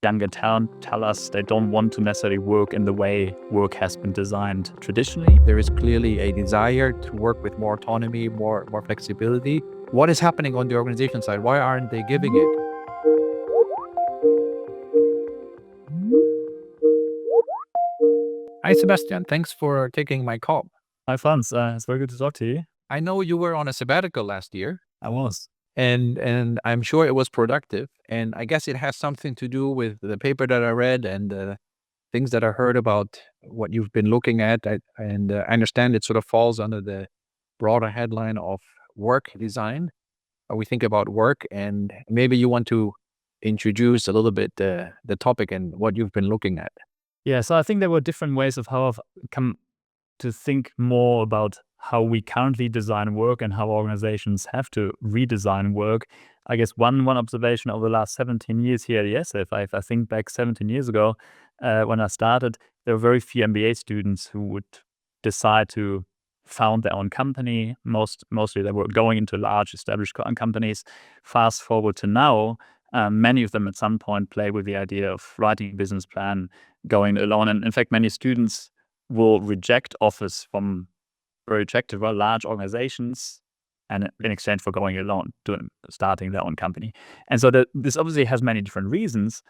younger talent tell us they don't want to necessarily work in the way work has been designed traditionally. There is clearly a desire to work with more autonomy, more flexibility. What is happening on the organization side? Why aren't they giving it? Hi, Sebastian. Thanks for taking my call. Hi, Franz. It's very good to talk to you. I know you were on a sabbatical last year, I was. and I'm sure it was productive. And I guess it has something to do with the paper that I read and things that I heard about what you've been looking at. I understand it sort of falls under the broader headline of work design. We think about work, and maybe you want to introduce a little bit the topic and what you've been looking at. Yeah, so I think there were different ways of how I've come to think more about how we currently design work and how organizations have to redesign work. I guess one observation over the last 17 years here at IESE, if I think back 17 years ago, when I started, there were very few MBA students who would decide to found their own company. Mostly they were going into large established companies. Fast forward to now, many of them at some point play with the idea of writing a business plan, going alone. And in fact, many students will reject offers from very attractive, very large organizations and in exchange for going alone, starting their own company. And so this obviously has many different reasons,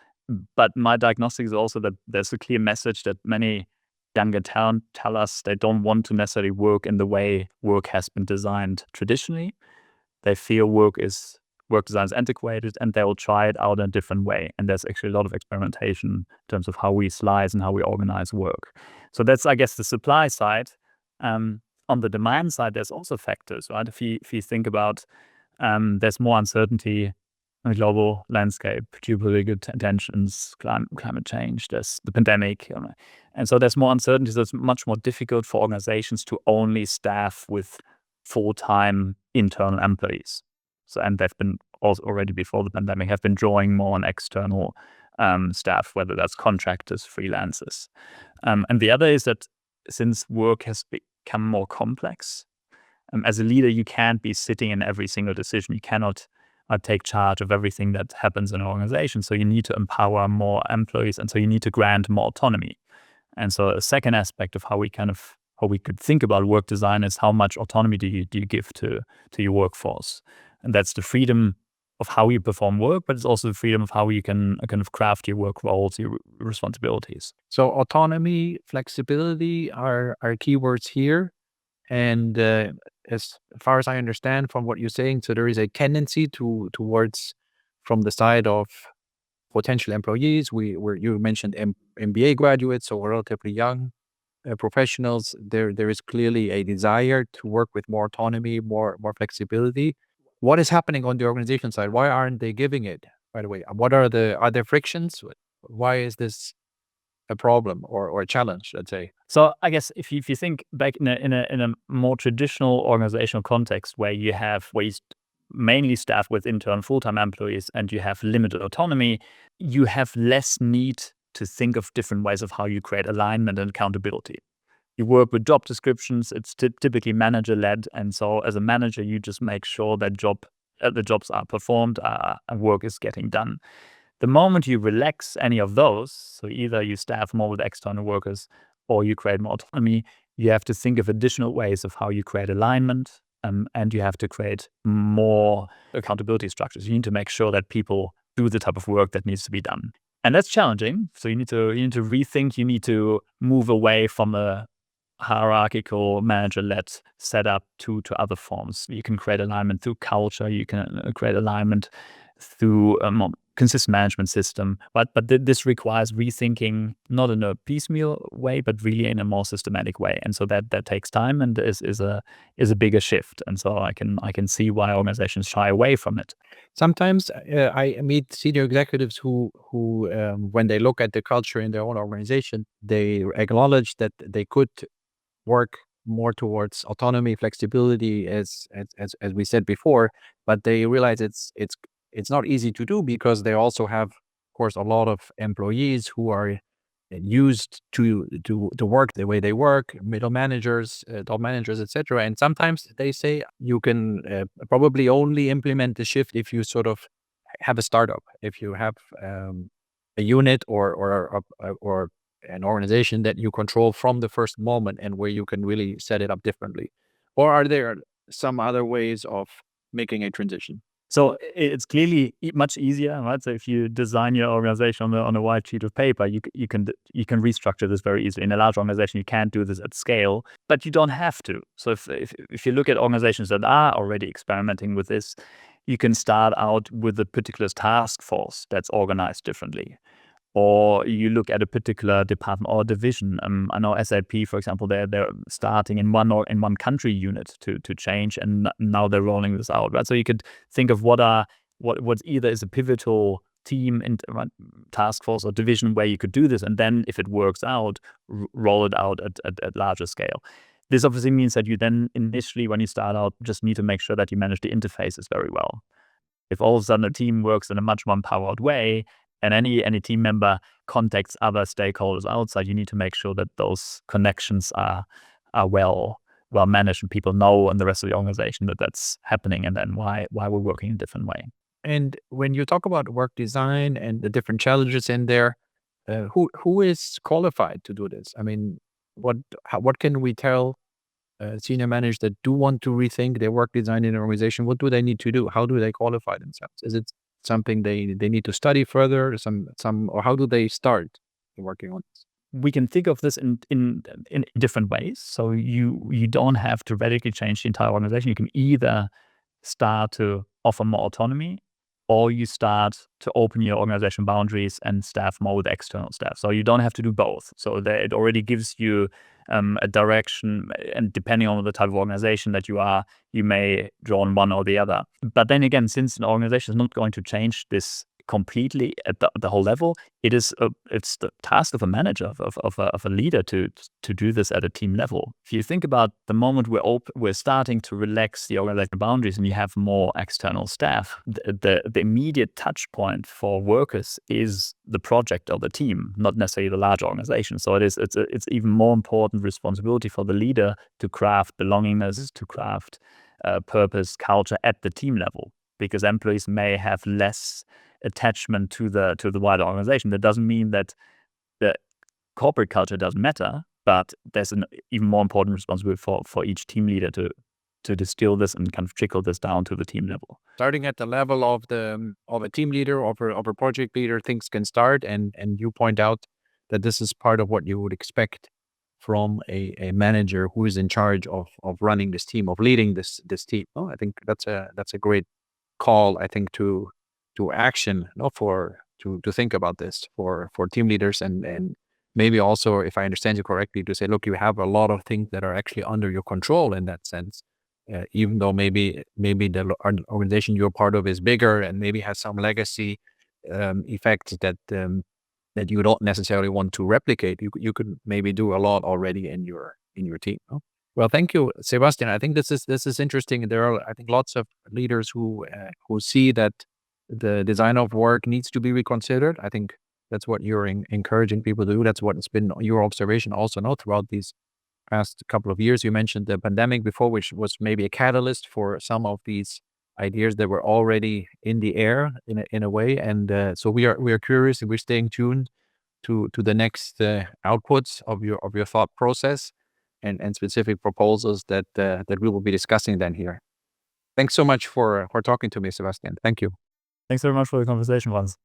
but my diagnostic is also that there's a clear message that many younger talent tell us they don't want to necessarily work in the way work has been designed traditionally. They feel work design is antiquated, and they will try it out in a different way. And there's actually a lot of experimentation in terms of how we slice and how we organize work. So that's, I guess, the supply side. On the demand side, there's also factors, right? If you think about, there's more uncertainty in the global landscape, geopolitical tensions, climate change, there's the pandemic. And so there's more uncertainty. So it's much more difficult for organizations to only staff with full-time internal employees. So, and they've been also already before the pandemic have been drawing more on external staff, whether that's contractors, freelancers. And the other is that since work has become more complex, as a leader, you can't be sitting in every single decision. You cannot take charge of everything that happens in an organization. So you need to empower more employees, and so you need to grant more autonomy. And so a second aspect of how we could think about work design is how much autonomy do you give to your workforce. And that's the freedom of how you perform work, but it's also the freedom of how you can kind of craft your work roles, your responsibilities. So autonomy, flexibility are keywords here. And as far as I understand from what you're saying, so there is a tendency towards from the side of potential employees. You mentioned MBA graduates, so relatively young professionals. There is clearly a desire to work with more autonomy, more flexibility. What is happening on the organization side? Why aren't they giving it? By the way, are there frictions? Why is this a problem or a challenge, let's say? So I guess if you think back in a more traditional organizational context where you mainly staff with internal full-time employees and you have limited autonomy, you have less need to think of different ways of how you create alignment and accountability. You work with job descriptions. It's typically manager-led, and so as a manager, you just make sure that the jobs are performed and work is getting done. The moment you relax any of those, so either you staff more with external workers or you create more autonomy, you have to think of additional ways of how you create alignment, and you have to create more accountability structures. You need to make sure that people do the type of work that needs to be done. And that's challenging. So you need to rethink, you need to move away from a hierarchical manager-led setup to other forms. You can create alignment through culture. You can create alignment through a more consistent management system. But this requires rethinking, not in a piecemeal way, but really in a more systematic way. And so that takes time and is a bigger shift. And so I can see why organizations shy away from it. Sometimes I meet senior executives who when they look at the culture in their own organization, they acknowledge that they could work more towards autonomy, flexibility, as we said before, but they realize it's not easy to do because they also have, of course, a lot of employees who are used to work the way they work, middle managers, top managers, etc. And sometimes they say you can probably only implement the shift if you sort of have a startup, if you have a unit or an organization that you control from the first moment and where you can really set it up differently? Or are there some other ways of making a transition? So it's clearly much easier, right? So if you design your organization on a white sheet of paper, you can restructure this very easily. In a large organization, you can't do this at scale, but you don't have to. So if you look at organizations that are already experimenting with this, you can start out with a particular task force that's organized differently. Or you look at a particular department or division. I know SAP, for example, they're starting in one country unit to change, and now they're rolling this out, right? So you could think of what's either is a pivotal team in task force or division where you could do this, and then if it works out, roll it out at larger scale. This obviously means that you then initially, when you start out, just need to make sure that you manage the interfaces very well. If all of a sudden a team works in a much more empowered way, and any team member contacts other stakeholders outside, you need to make sure that those connections are well managed, and people know in the rest of the organization that that's happening, and then why we're working in a different way. And when you talk about work design and the different challenges in there, who is qualified to do this? I mean, what can we tell senior managers that do want to rethink their work design in an organization? What do they need to do? How do they qualify themselves? Is it something they need to study further? Or how do they start working on this? We can think of this in different ways. So you don't have to radically change the entire organization. You can either start to offer more autonomy, or you start to open your organization boundaries and staff more with external staff. So you don't have to do both. So that it already gives you a direction, and depending on the type of organization that you are, you may draw on one or the other. But then again, since an organization is not going to change this completely at the whole level, it's the task of a manager, of a leader to do this at a team level. If you think about the moment we're starting to relax the organizational boundaries and you have more external staff, the immediate touch point for workers is the project or the team, not necessarily the large organization. So it's even more important responsibility for the leader to craft belongingness, to craft purpose, culture at the team level, because employees may have less attachment to the wider organization. That doesn't mean that the corporate culture doesn't matter, but there's an even more important responsibility for each team leader to distill this and kind of trickle this down to the team level. Starting at the level of a team leader or of a project leader, things can start, and you point out that this is part of what you would expect from a manager who is in charge of running this team, of leading this team. Oh, I think that's a great call, I think, to action, to think about this for team leaders, and maybe also, if I understand you correctly, to say, look, you have a lot of things that are actually under your control in that sense, even though maybe the organization you're part of is bigger and maybe has some legacy effects that you don't necessarily want to replicate. You could maybe do a lot already in your team. No? Well, thank you, Sebastian. I think this is interesting. There are, I think, lots of leaders who see that the design of work needs to be reconsidered. I think that's what you're encouraging people to do. That's what's been your observation also now throughout these past couple of years. You mentioned the pandemic before, which was maybe a catalyst for some of these ideas that were already in the air in a way. And so we are curious, and we're staying tuned to the next outputs of your thought process and specific proposals that we will be discussing then here. Thanks so much for talking to me, Sebastian. Thank you. Thanks very much for the conversation, Franz.